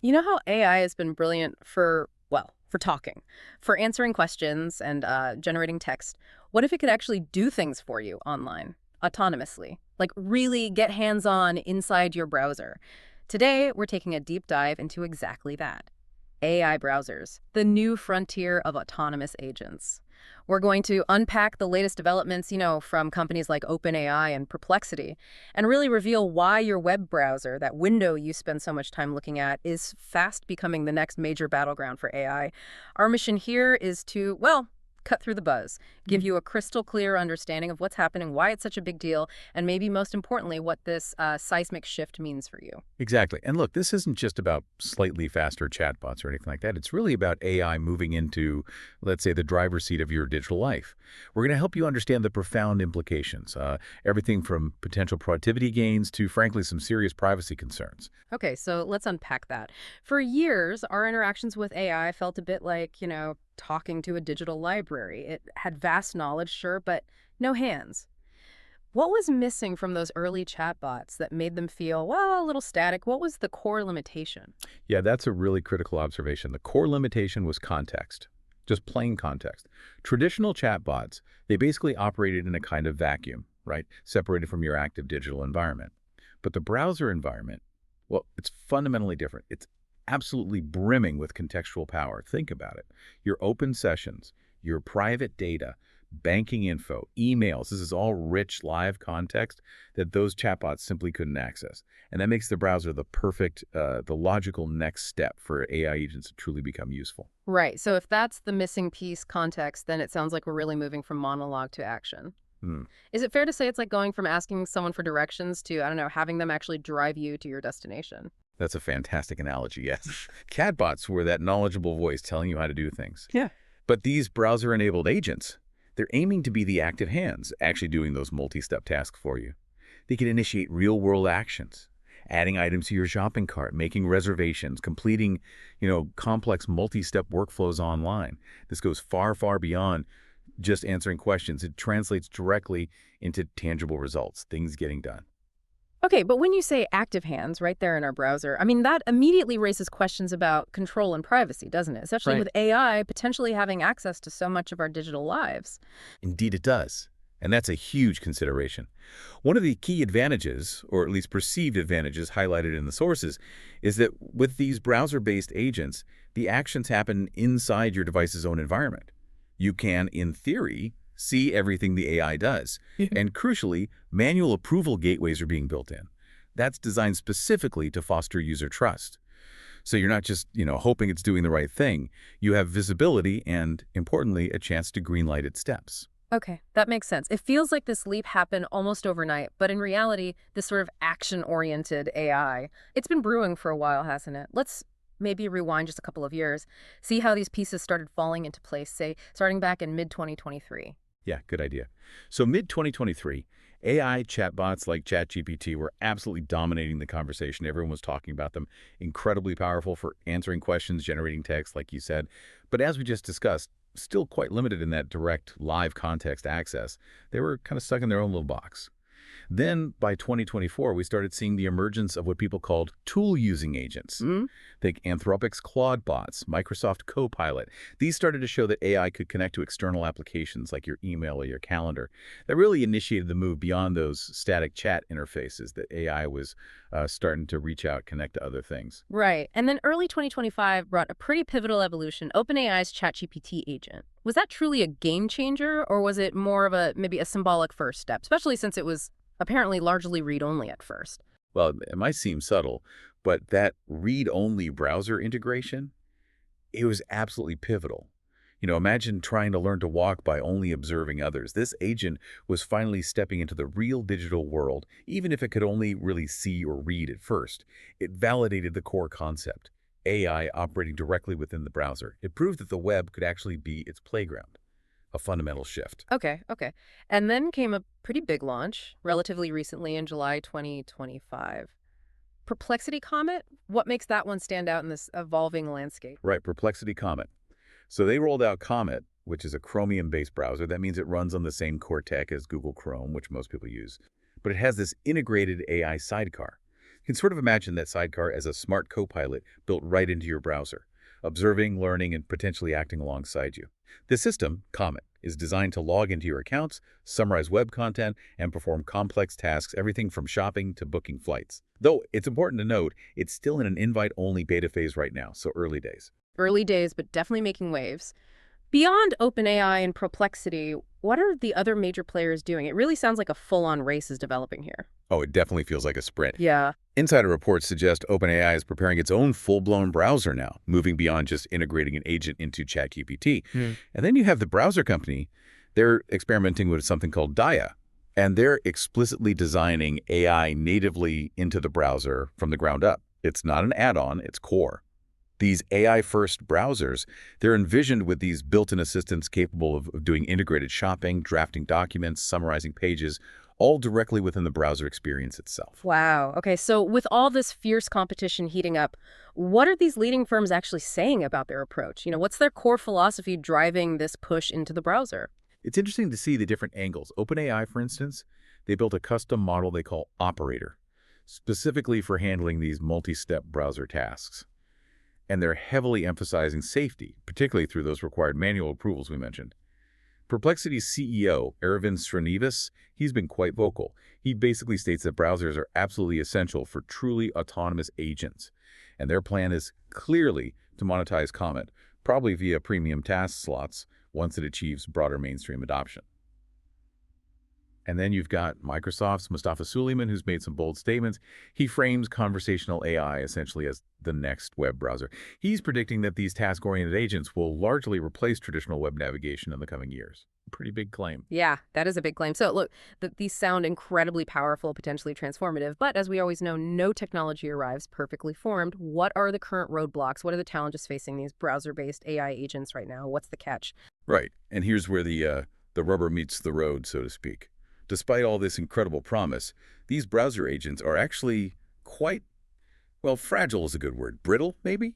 You know how AI has been brilliant for, well, for talking, for answering questions and generating text? What if it could actually do things for you online, autonomously? Like really get hands-on inside your browser. Today, we're taking a deep dive into exactly that. AI browsers, the new frontier of autonomous agents. We're going to unpack the latest developments, from companies like OpenAI and Perplexity, and really reveal why your web browser, that window you spend so much time looking at, is fast becoming the next major battleground for AI. Our mission here is to, well, cut through the buzz, give you a crystal clear understanding of what's happening, why it's such a big deal, and maybe most importantly, what this seismic shift means for you. Exactly. And look, this isn't just about slightly faster chatbots or anything like that. It's really about AI moving into, let's say, the driver's seat of your digital life. We're going to help you understand the profound implications, everything from potential productivity gains to, frankly, some serious privacy concerns. Okay, so let's unpack that. For years, our interactions with AI felt a bit like, talking to a digital library. It had vast knowledge, sure, but no hands. What was missing from those early chatbots that made them feel, well, a little static? What was the core limitation? Yeah, that's a really critical observation. The core limitation was context, just plain context. Traditional chatbots, they basically operated in a kind of vacuum, right? Separated from your active digital environment. But the browser environment, well, it's fundamentally different. It's absolutely brimming with contextual power. Think about it. Your open sessions, your private data, banking info, emails, this is all rich live context that those chatbots simply couldn't access. And that makes the browser the perfect, the logical next step for AI agents to truly become useful. Right, so if that's the missing piece context, then it sounds like we're really moving from monologue to action. Hmm. Is it fair to say it's like going from asking someone for directions to, I don't know, having them actually drive you to your destination? That's a fantastic analogy, yes. Chatbots were that knowledgeable voice telling you how to do things. Yeah. But these browser-enabled agents, they're aiming to be the active hands, actually doing those multi-step tasks for you. They can initiate real-world actions, adding items to your shopping cart, making reservations, completing, complex multi-step workflows online. This goes far, far beyond just answering questions. It translates directly into tangible results, things getting done. Okay, but when you say active hands right there in our browser, I mean, that immediately raises questions about control and privacy, doesn't it? Especially Right. with AI potentially having access to so much of our digital lives. Indeed it does. And that's a huge consideration. One of the key advantages, or at least perceived advantages highlighted in the sources, is that with these browser-based agents, the actions happen inside your device's own environment. You can, in theory, see everything the AI does. Yeah. And crucially, manual approval gateways are being built in. That's designed specifically to foster user trust. So you're not just, hoping it's doing the right thing. You have visibility and, importantly, a chance to greenlight its steps. Okay, that makes sense. It feels like this leap happened almost overnight, but in reality, this sort of action-oriented AI, it's been brewing for a while, hasn't it? Let's maybe rewind just a couple of years, see how these pieces started falling into place, say, starting back in mid-2023. Yeah, good idea. So mid-2023, AI chatbots like ChatGPT were absolutely dominating the conversation. Everyone was talking about them. Incredibly powerful for answering questions, generating text, like you said. But as we just discussed, still quite limited in that direct live context access. They were kind of stuck in their own little box. Then, by 2024, we started seeing the emergence of what people called tool-using agents. Hmm? Think Anthropic's Claude bots, Microsoft Copilot. These started to show that AI could connect to external applications like your email or your calendar. That really initiated the move beyond those static chat interfaces that AI was starting to reach out, connect to other things. Right. And then early 2025 brought a pretty pivotal evolution, OpenAI's ChatGPT agent. Was that truly a game changer, or was it more of maybe a symbolic first step, especially since it was apparently largely read-only at first? Well, it might seem subtle, but that read-only browser integration, it was absolutely pivotal. Imagine trying to learn to walk by only observing others. This agent was finally stepping into the real digital world, even if it could only really see or read at first. It validated the core concept, AI operating directly within the browser. It proved that the web could actually be its playground, a fundamental shift. Okay. And then came a pretty big launch relatively recently in July 2025. Perplexity Comet? What makes that one stand out in this evolving landscape? Right, Perplexity Comet. So they rolled out Comet, which is a Chromium-based browser. That means it runs on the same core tech as Google Chrome, which most people use. But it has this integrated AI sidecar. You can sort of imagine that sidecar as a smart co-pilot built right into your browser, observing, learning, and potentially acting alongside you. The system, Comet, is designed to log into your accounts, summarize web content, and perform complex tasks, everything from shopping to booking flights. Though it's important to note, it's still in an invite-only beta phase right now, so early days. Early days, but definitely making waves. Beyond OpenAI and Perplexity, what are the other major players doing? It really sounds like a full-on race is developing here. Oh, it definitely feels like a sprint. Yeah. Insider reports suggest OpenAI is preparing its own full-blown browser now, moving beyond just integrating an agent into ChatGPT. And then you have the browser company. They're experimenting with something called Daya, and they're explicitly designing AI natively into the browser from the ground up. It's not an add-on, it's core. These AI-first browsers, they're envisioned with these built-in assistants capable of doing integrated shopping, drafting documents, summarizing pages, all directly within the browser experience itself. Wow. Okay, so with all this fierce competition heating up, what are these leading firms actually saying about their approach? What's their core philosophy driving this push into the browser? It's interesting to see the different angles. OpenAI, for instance, they built a custom model they call Operator, specifically for handling these multi-step browser tasks. And they're heavily emphasizing safety, particularly through those required manual approvals we mentioned. Perplexity's CEO, Aravind Srinivas, he's been quite vocal. He basically states that browsers are absolutely essential for truly autonomous agents. And their plan is clearly to monetize Comet, probably via premium task slots once it achieves broader mainstream adoption. And then you've got Microsoft's Mustafa Suleyman, who's made some bold statements. He frames conversational AI essentially as the next web browser. He's predicting that these task-oriented agents will largely replace traditional web navigation in the coming years. Pretty big claim. Yeah, that is a big claim. So look, these sound incredibly powerful, potentially transformative, but as we always know, no technology arrives perfectly formed. What are the current roadblocks? What are the challenges facing these browser-based AI agents right now? What's the catch? Right. And here's where the rubber meets the road, so to speak. Despite all this incredible promise, these browser agents are actually quite, well, fragile is a good word. Brittle, maybe?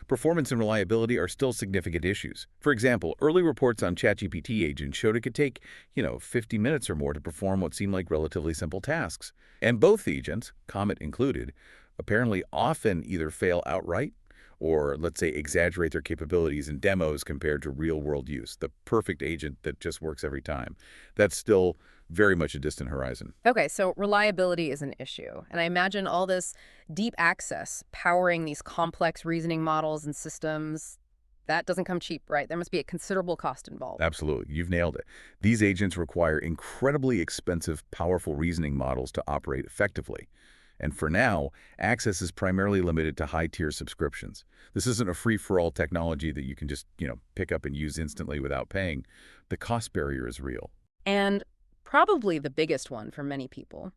Performance and reliability are still significant issues. For example, early reports on ChatGPT agents showed it could take, 50 minutes or more to perform what seemed like relatively simple tasks. And both agents, Comet included, apparently often either fail outright or, let's say, exaggerate their capabilities in demos compared to real-world use, the perfect agent that just works every time. That's still very much a distant horizon. Okay, so reliability is an issue. And I imagine all this deep access powering these complex reasoning models and systems, that doesn't come cheap, right? There must be a considerable cost involved. Absolutely. You've nailed it. These agents require incredibly expensive, powerful reasoning models to operate effectively. And for now, access is primarily limited to high-tier subscriptions. This isn't a free-for-all technology that you can just, pick up and use instantly without paying. The cost barrier is real. And probably the biggest one for many people,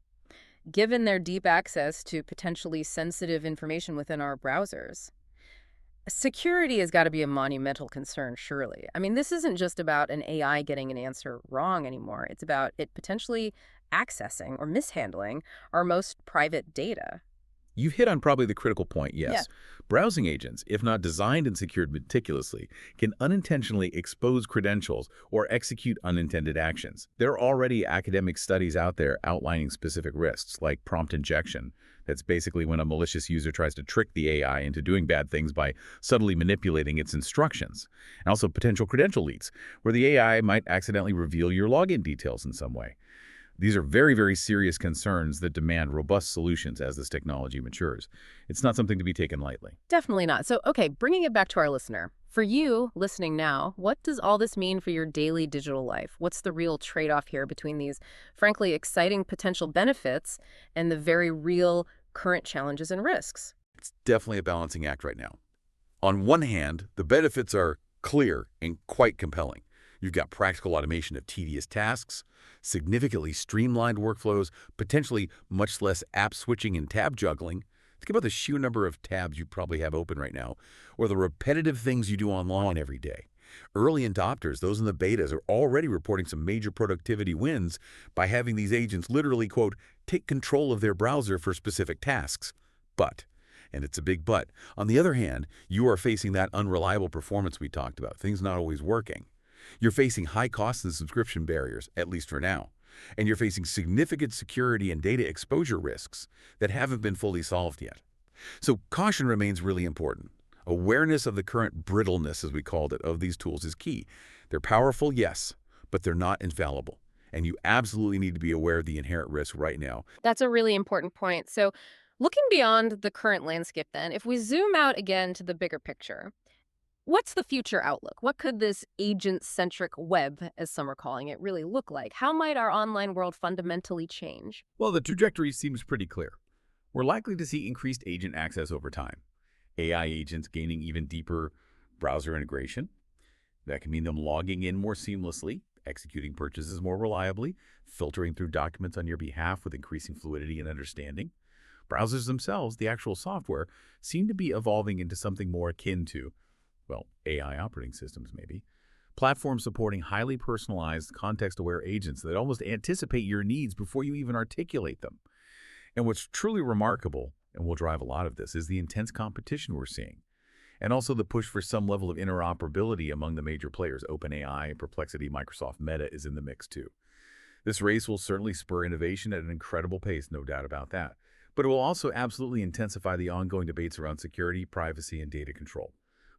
given their deep access to potentially sensitive information within our browsers. Security has got to be a monumental concern, surely. I mean, this isn't just about an AI getting an answer wrong anymore. It's about it potentially accessing or mishandling our most private data. You've hit on probably the critical point, yes. Yeah. Browsing agents, if not designed and secured meticulously, can unintentionally expose credentials or execute unintended actions. There are already academic studies out there outlining specific risks, like prompt injection. That's basically when a malicious user tries to trick the AI into doing bad things by subtly manipulating its instructions. And also potential credential leaks, where the AI might accidentally reveal your login details in some way. These are very, very serious concerns that demand robust solutions as this technology matures. It's not something to be taken lightly. Definitely not. So, okay, bringing it back to our listener. For you listening now, what does all this mean for your daily digital life? What's the real trade-off here between these, frankly, exciting potential benefits and the very real current challenges and risks? It's definitely a balancing act right now. On one hand, the benefits are clear and quite compelling. You've got practical automation of tedious tasks, significantly streamlined workflows, potentially much less app switching and tab juggling. Think about the sheer number of tabs you probably have open right now, or the repetitive things you do online every day. Early adopters, those in the betas, are already reporting some major productivity wins by having these agents literally, quote, take control of their browser for specific tasks. But, and it's a big but, on the other hand, you are facing that unreliable performance we talked about, things not always working. You're facing high costs and subscription barriers, at least for now. and you're facing significant security and data exposure risks that haven't been fully solved yet. So caution remains really important. Awareness of the current brittleness, as we called it, of these tools is key. They're powerful, yes, but they're not infallible. And you absolutely need to be aware of the inherent risk right now. That's a really important point. So, looking beyond the current landscape, then, if we zoom out again to the bigger picture, what's the future outlook? What could this agent-centric web, as some are calling it, really look like? How might our online world fundamentally change? Well, the trajectory seems pretty clear. We're likely to see increased agent access over time. AI agents gaining even deeper browser integration. That can mean them logging in more seamlessly, executing purchases more reliably, filtering through documents on your behalf with increasing fluidity and understanding. Browsers themselves, the actual software, seem to be evolving into something more akin to, well, AI operating systems maybe. Platforms supporting highly personalized, context-aware agents that almost anticipate your needs before you even articulate them. And what's truly remarkable, and will drive a lot of this, is the intense competition we're seeing. And also the push for some level of interoperability among the major players. OpenAI, Perplexity, Microsoft, Meta is in the mix too. This race will certainly spur innovation at an incredible pace, no doubt about that. But it will also absolutely intensify the ongoing debates around security, privacy, and data control.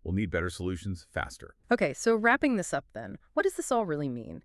We'll need better solutions faster. Okay, so wrapping this up then, what does this all really mean?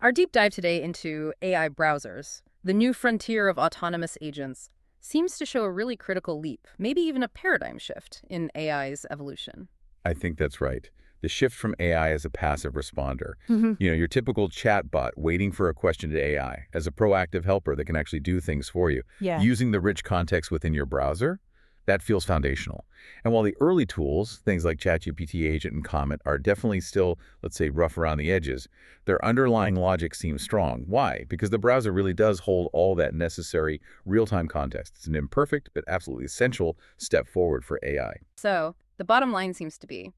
Our deep dive today into AI browsers, the new frontier of autonomous agents, seems to show a really critical leap, maybe even a paradigm shift in AI's evolution. I think that's right. The shift from AI as a passive responder. Mhm. Your typical chatbot waiting for a question to AI as a proactive helper that can actually do things for you. Yeah. Using the rich context within your browser, that feels foundational. And while the early tools, things like ChatGPT Agent and Comet, are definitely still, let's say, rough around the edges, their underlying logic seems strong. Why? Because the browser really does hold all that necessary real-time context. It's an imperfect but absolutely essential step forward for AI. So, the bottom line seems to be,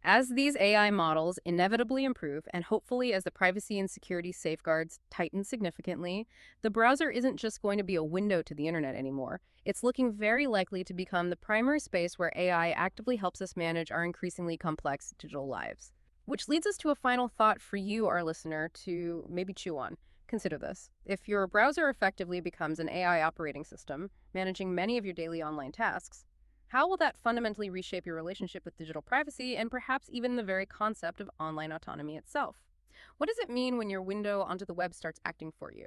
as these AI models inevitably improve, and hopefully as the privacy and security safeguards tighten significantly, the browser isn't just going to be a window to the internet anymore. It's looking very likely to become the primary space where AI actively helps us manage our increasingly complex digital lives. Which leads us to a final thought for you, our listener, to maybe chew on. Consider this. If your browser effectively becomes an AI operating system, managing many of your daily online tasks, how will that fundamentally reshape your relationship with digital privacy and perhaps even the very concept of online autonomy itself? What does it mean when your window onto the web starts acting for you?